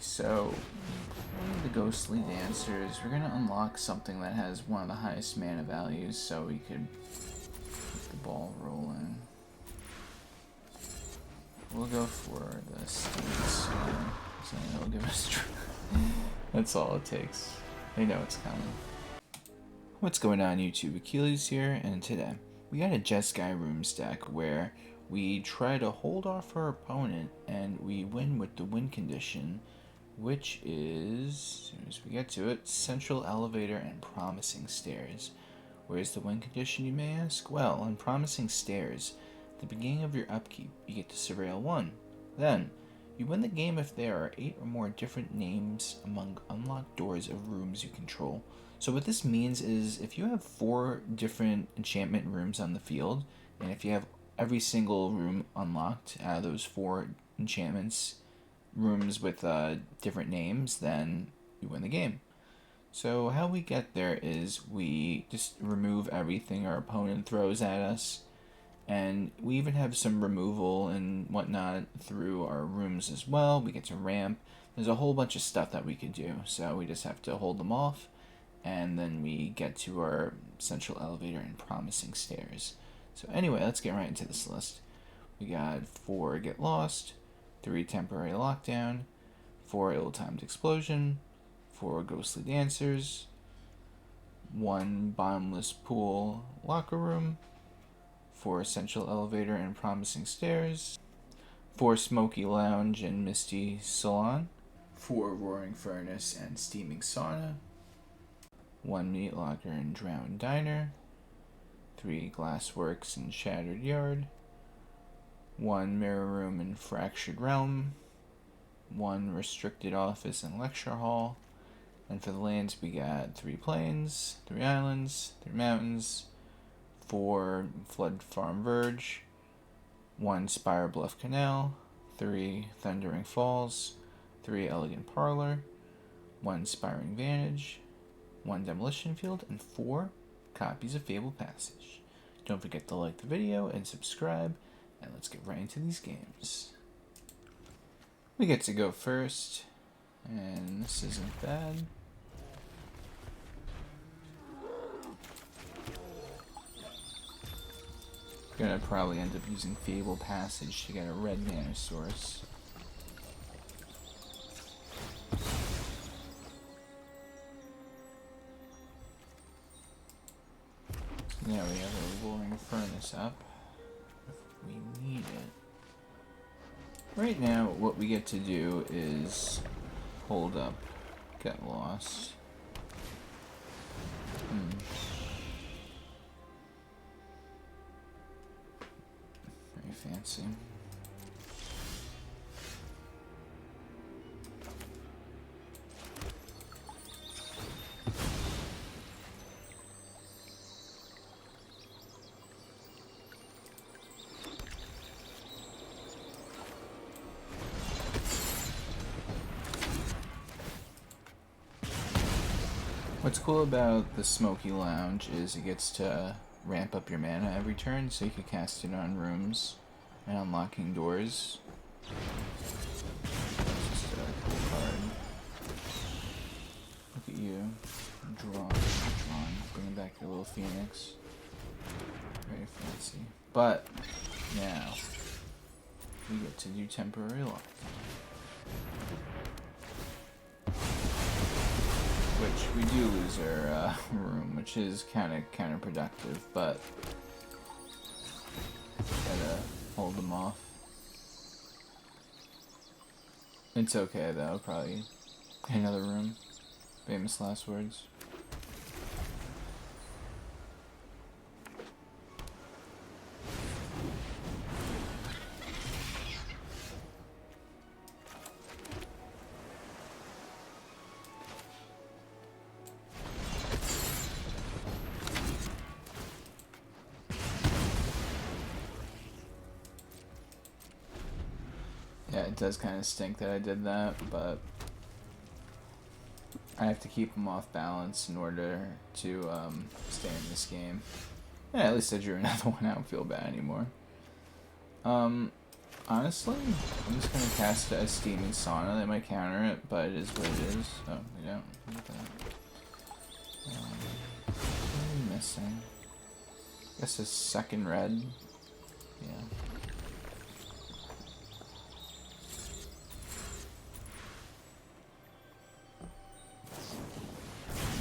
So the Ghostly Dancers, we're gonna unlock something that has one of the highest mana values, so we could get the ball rolling. We'll go for the Steeds, so it'll give us. That's all it takes. They know it's coming. What's going on, YouTube? Achilles here, and today we got a Jeskai Rooms deck where we try to hold off our opponent and we win with the win condition, which is, as soon as we get to it, Central Elevator and Promising Stairs. Where's the win condition, you may ask? Well, on Promising Stairs, at the beginning of your upkeep, you get to surveil 1. Then, you win the game if there are 8 or more different names among unlocked doors of rooms you control. So what this means is if you have 4 different enchantment rooms on the field, and if you have every single room unlocked out of those 4 enchantments rooms with different names, then you win the game. So how we get there is we just remove everything our opponent throws at us, and we even have some removal and whatnot through our rooms as well. We get to ramp. There's a whole bunch of stuff that we could do, so we just have to hold them off, and then we get to our Central Elevator and Promising Stairs. So anyway, let's get right into this list. We got 4 Get Lost, 3 Temporary Lockdown, 4 Ill-Timed Explosion, 4 Ghostly Dancers, 1 Bottomless Pool Locker Room, 4 Central Elevator and Promising Stairs, 4 Smoky Lounge and Misty Salon, 4 Roaring Furnace and Steaming Sauna, 1 Meat Locker and Drowned Diner, 3 Glassworks and Shattered Yard, 1 Mirror Room and Fractured Realm, 1 Restricted Office and Lecture Hall, and for the lands we got 3 Plains, 3 Islands, 3 Mountains, 4 Floodfarm Verge, 1 Spirebluff Canal, 3 Thundering Falls, 3 Elegant Parlor, 1 Inspiring Vantage, 1 Demolition Field, and 4 copies of Fabled Passage. Don't forget to like the video and subscribe, and let's get right into these games. We get to go first, and this isn't bad. Gonna probably end up using Fabled Passage to get a red mana source. Now we have a Roaring Furnace up, if we need it. Right now, what we get to do is hold up, Get Lost. Very fancy. What's cool about the Smoky Lounge is it gets to ramp up your mana every turn, so you can cast it on rooms and unlocking doors. Just a cool card. Look at you. Drawn. Bringing back your little phoenix. Very fancy. But now we get to do temporary lockdown, which we do lose our room, which is kind of counterproductive, but gotta hold them off. It's okay though, probably another room. Famous last words. Yeah, it does kind of stink that I did that, but I have to keep them off balance in order to stay in this game. Yeah, at least I drew another one. I don't feel bad anymore. Honestly, I'm just gonna cast a Steaming Sauna that might counter it, but it is what it is. Oh, we don't. Look at that. What are we missing? I guess a second red. Yeah.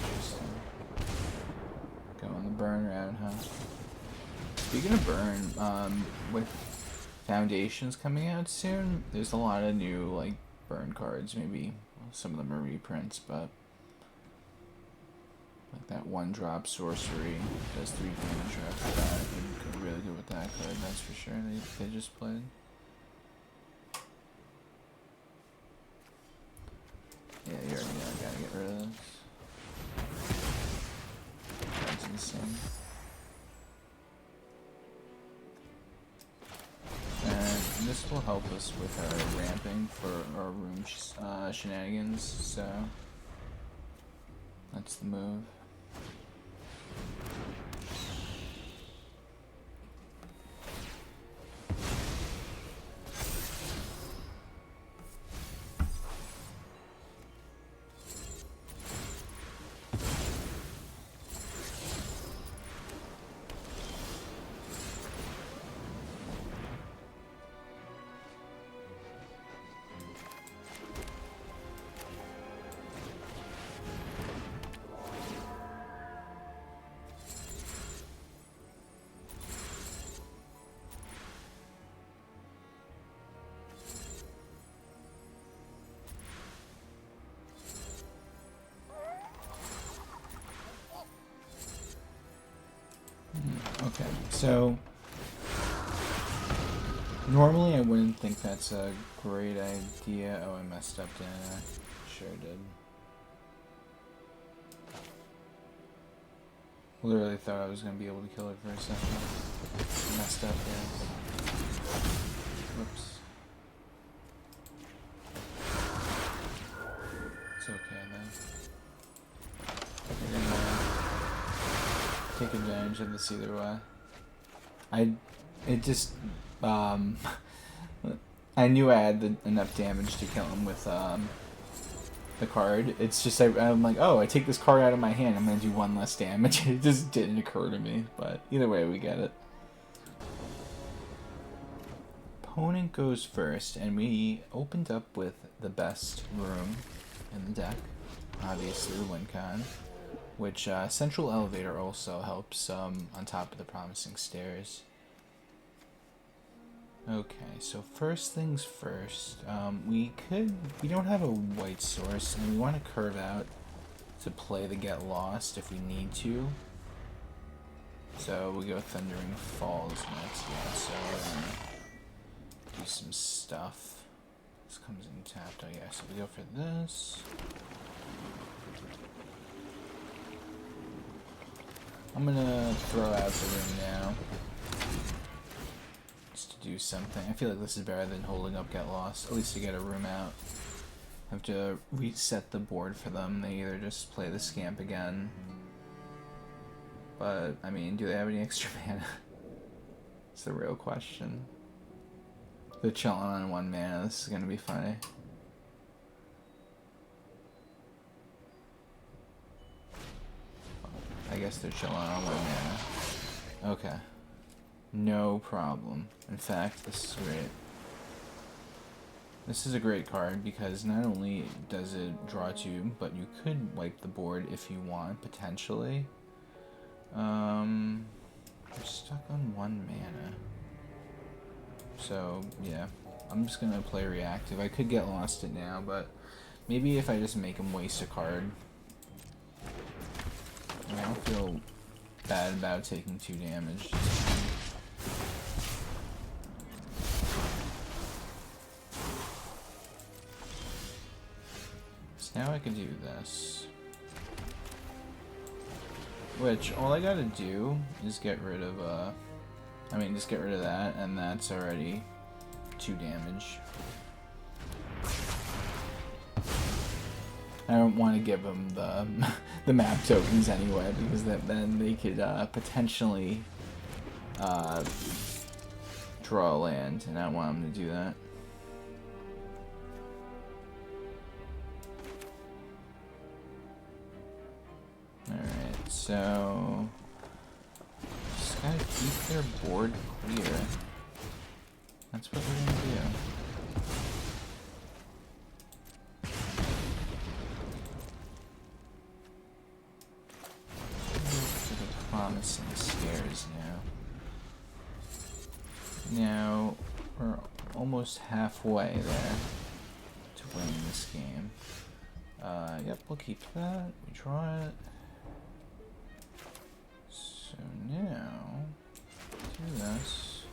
Interesting. Going the burn route, huh? Speaking of burn, with Foundations coming out soon, there's a lot of new, like, burn cards. Maybe some of them are reprints, but like that 1-drop sorcery does 3 damage after that. You could really good with that card, that's for sure. They just played. Yeah, you already know I gotta get rid of this. That's insane. And this will help us with our ramping for our room shenanigans, so that's the move. Okay, so normally I wouldn't think that's a great idea. Oh, I messed up, didn't I? Sure did. Literally thought I was going to be able to kill it for a second. Messed up, guys. Whoops. It's okay, though. We're gonna take advantage of this either way. I knew I had enough damage to kill him with the card. It's just I'm like, oh, I take this card out of my hand, I'm gonna do 1 less damage. It just didn't occur to me, but either way, we get it. Opponent goes first, and we opened up with the best room in the deck, obviously the win con, which Central Elevator also helps on top of the Promising Stairs. Okay, so first things first, we don't have a white source, and we want to curve out to play the Get Lost if we need to. So we go Thundering Falls next, yeah, so we're gonna do some stuff. This comes in tapped, oh yeah, so we go for this. I'm gonna throw out the room now. Just to do something. I feel like this is better than holding up Get Lost. At least to get a room out. I have to reset the board for them. They either just play the Scamp again. But, I mean, do they have any extra mana? It's the real question. They're chilling on 1 mana. This is gonna be funny. I guess they're chilling on 1 mana. Okay. No problem. In fact, this is great. This is a great card because not only does it draw 2, but you could wipe the board if you want, potentially. We're stuck on 1 mana. So, yeah. I'm just gonna play reactive. I could Get Lost it now, but maybe if I just make him waste a card. I don't feel bad about taking 2 damage. So now I can do this. Which, all I gotta do is get rid of, just get rid of that, and that's already 2 damage. I don't want to give them the map tokens anyway, because then they could potentially draw a land, and I don't want him to do that. Alright, so just gotta keep their board clear. That's what we're gonna do. Promising scares now. Now we're almost halfway there to winning this game. Yep, we'll keep that. We draw it. So now do this.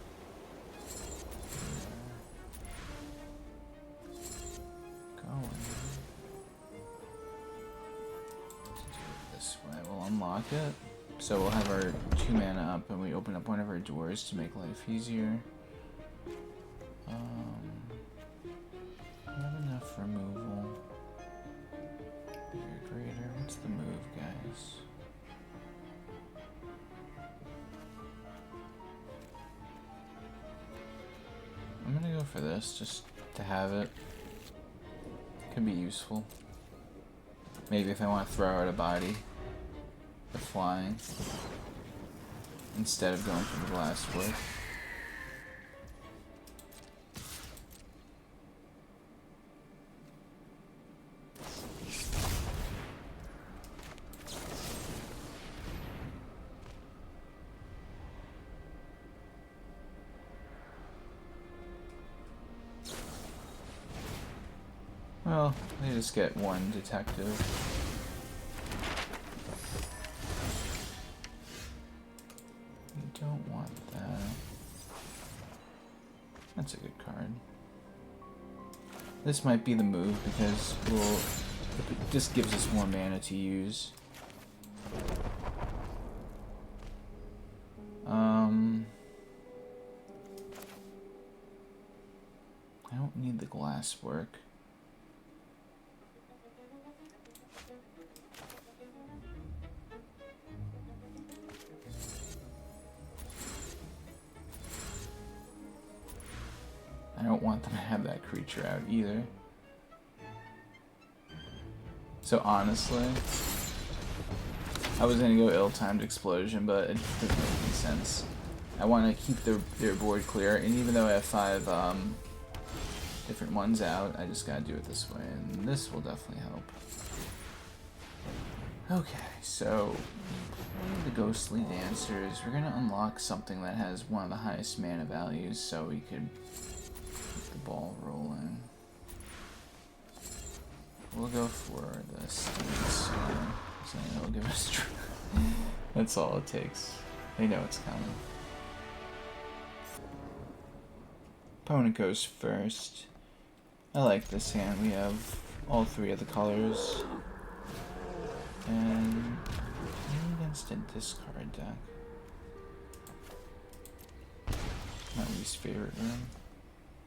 Going. Do it this way. We'll unlock it. So we'll have our 2 mana up, and we open up one of our doors to make life easier. We have enough removal. Very greater. What's the move, guys? I'm gonna go for this, just to have it. Could be useful. Maybe if I want to throw out a body. The flying instead of going for the Glassworks. Well, they just get 1 detective. Don't want that. That's a good card. This might be the move because it just gives us more mana to use. I don't need the Glasswork. I don't want them to have that creature out either. So honestly, I was gonna go ill-timed explosion, but it doesn't make any sense. I want to keep their board clear, and even though I have 5 different ones out, I just gotta do it this way, and this will definitely help. Okay, so the Ghostly Dancers, we're gonna unlock something that has one of the highest mana values, so we could keep the ball rolling. We'll go for the Stinks, so it'll give us. That's all it takes. They know it's coming. Opponent goes first. I like this hand. We have all 3 of the colors. And against a discard deck. My least favorite room,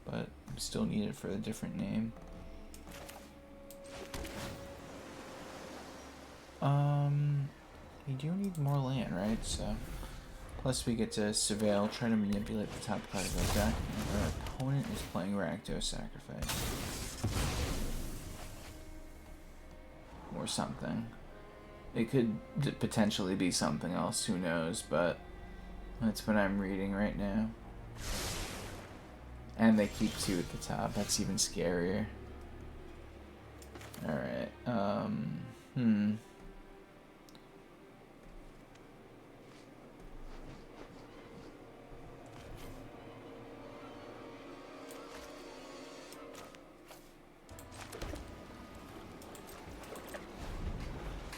but still need it for a different name. We do need more land, right? So, plus we get to surveil, try to manipulate the top card of our deck, and our opponent is playing Rakdos Sacrifice. Or something. It could potentially be something else, who knows, but that's what I'm reading right now. And they keep 2 at the top, that's even scarier. Alright,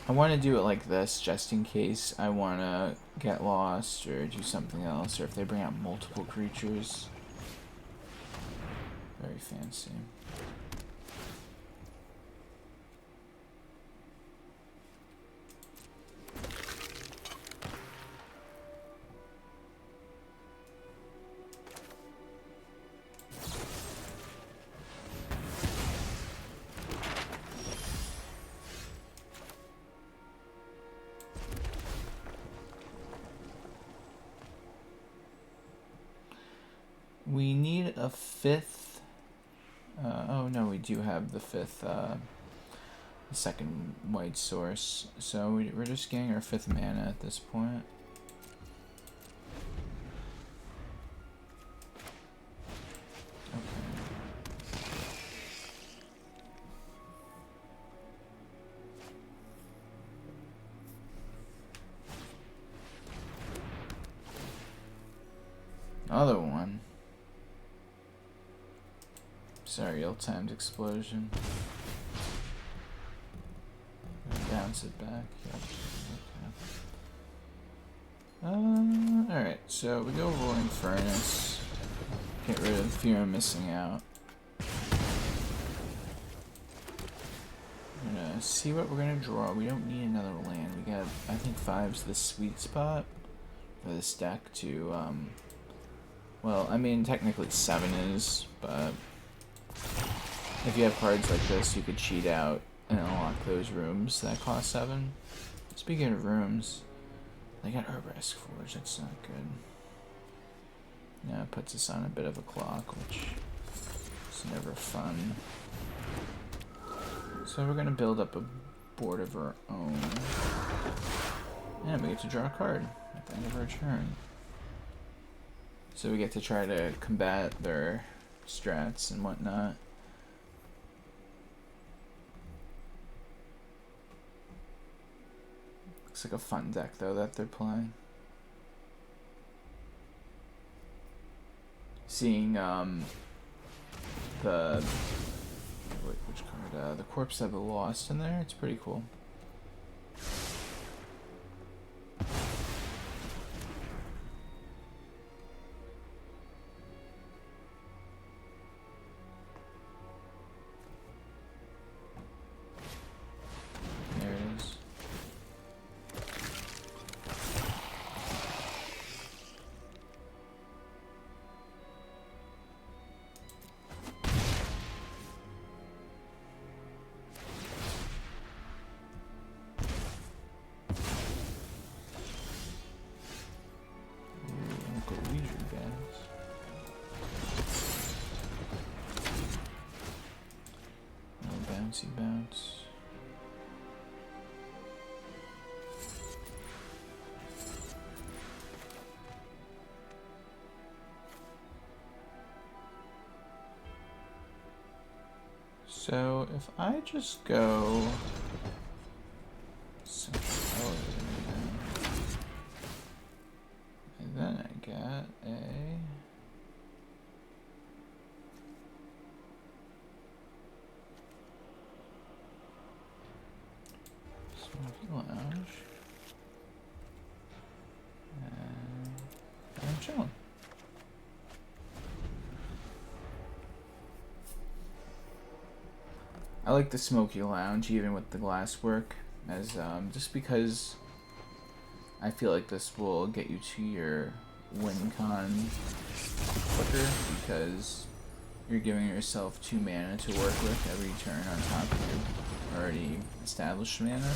I want to do it like this, just in case I want to get lost or do something else, or if they bring out multiple creatures. Very fancy. We need a fifth. Oh no, we do have the fifth, second white source. So we're just getting our fifth mana at this point. Other one. Sorry, ill-timed explosion. Bounce it back. Yep. Okay. Alright, so we go Roaring Furnace. Get rid of fear of missing out. I'm gonna see what we're gonna draw. We don't need another land. We got, I think 5's the sweet spot for this deck to, well, I mean, technically 7 is, but if you have cards like this, you could cheat out and unlock those rooms that cost 7. Speaking of rooms, they got Herbrisk Forge, that's not good. Yeah, it puts us on a bit of a clock, which is never fun. So we're gonna build up a board of our own. And we get to draw a card at the end of our turn. So we get to try to combat their strats and whatnot. Looks like a fun deck though that they're playing. Seeing the which card? The Corpse of the Lost in there. It's pretty cool. Bounce. So if I just go and then I get a Smoky Lounge, and I'm chilling. I like the Smoky Lounge even with the glasswork, as just because I feel like this will get you to your win con quicker, because you're giving yourself 2 mana to work with every turn on top of your already established mana.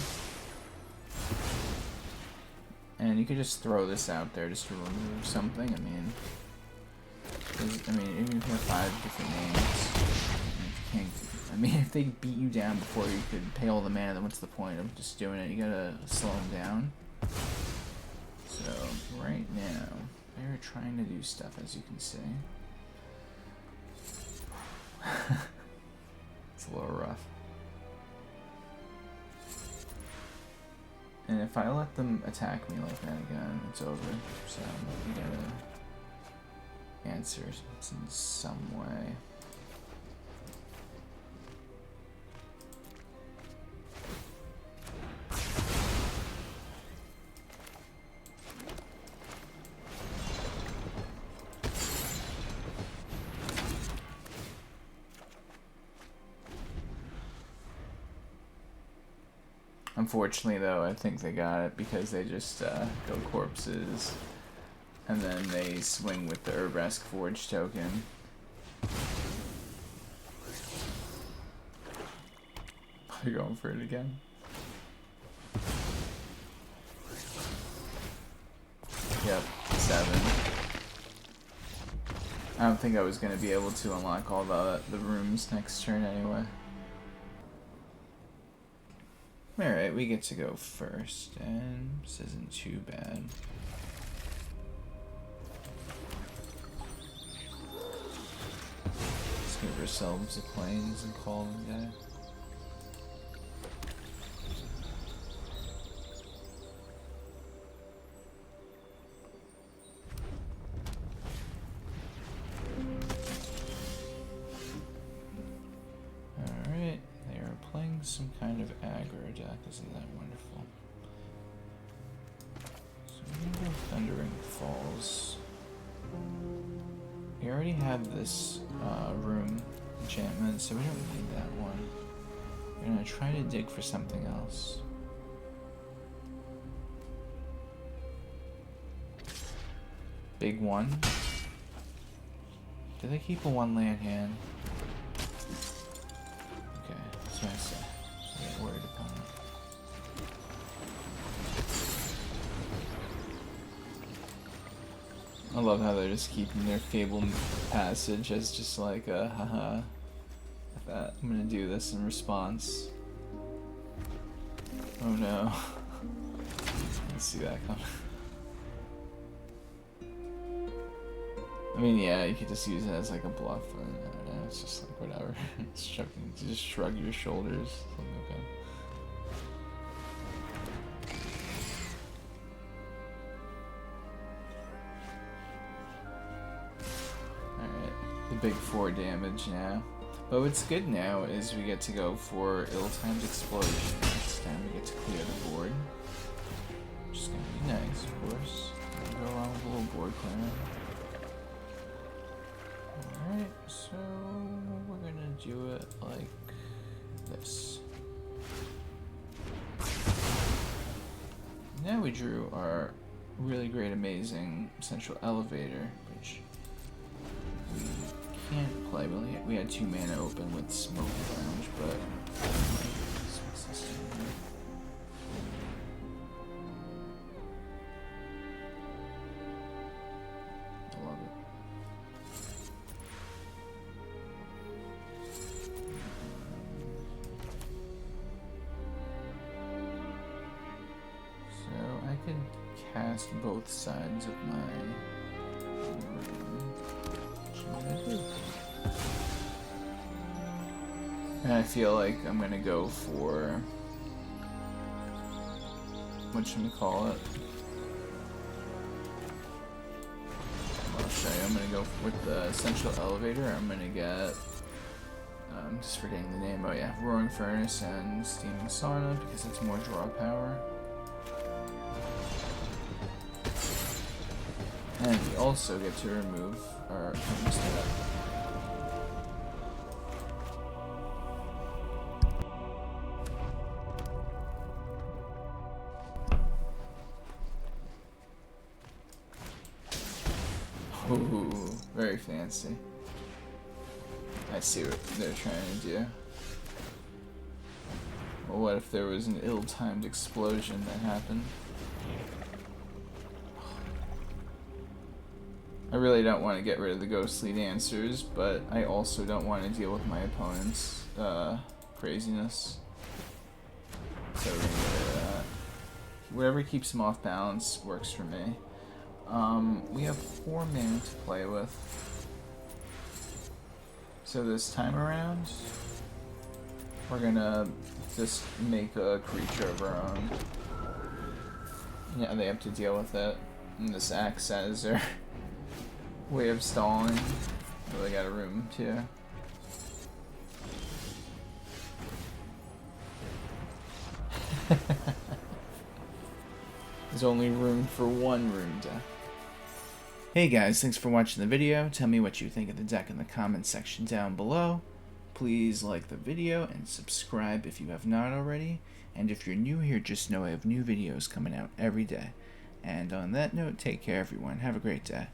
And you could just throw this out there just to remove something. I mean, even if you have 5 different names, I mean, if they beat you down before you could pay all the mana, then what's the point of just doing it? You gotta slow them down. So, right now, they're trying to do stuff, as you can see. It's a little rough. And if I let them attack me like that again, it's over. So, you gotta answer in some way. Unfortunately, though, I think they got it because they just go corpses, and then they swing with the Herbrisk Forge token. Are you going for it again? Yep, 7. I don't think I was going to be able to unlock all the rooms next turn anyway. Alright, we get to go first, and this isn't too bad. Let's give ourselves the plains and call it a day. Some kind of aggro deck, isn't that wonderful? So we're gonna go Thundering Falls. We already have this room enchantment, so we don't need that one. We're gonna try to dig for something else. Big one. Do they keep a one-land hand? Okay, that's what I said. Worried about it. I love how they're just keeping their Fabled Passage as just like a haha. That I'm gonna do this in response. Oh no. Let's see that coming. I mean, yeah, you could just use it as like a bluff, and I don't know, it's just like whatever. It's chucking, to just shrug your shoulders. Like, okay. Alright, the big 4 damage now. But what's good now is we get to go for Ill-Timed Explosion. Next time we get to clear the board. Which is gonna be nice, of course. Go along with a little board clearing. Alright, so we're gonna do it like this. Now we drew our really great, amazing central elevator, which we can't play. We had 2 mana open with Smoky Lounge, but I love it. So I could cast both sides of my room. And I feel like I'm gonna go for whatchamacallit. I'll show you. I'm gonna go with the central elevator. I'm gonna get I'm just forgetting the name. Oh yeah, Roaring Furnace and Steaming Sauna because it's more draw power. And we also get to remove our homestead. Ooh, very fancy. I see what they're trying to do. Well, what if there was an ill-timed explosion that happened? I really don't want to get rid of the ghostly dancers, but I also don't want to deal with my opponent's craziness. So we're gonna get rid of that. Whatever keeps them off balance works for me. We have 4 mana to play with. So this time around, we're gonna just make a creature of our own. Yeah, they have to deal with it. And this acts as their way of stalling. Oh, they got a room too. There's only room for 1 room deck. Hey guys, thanks for watching the video. Tell me what you think of the deck in the comments section down below. Please like the video and subscribe if you have not already. And if you're new here, just know I have new videos coming out every day. And on that note, take care everyone. Have a great day.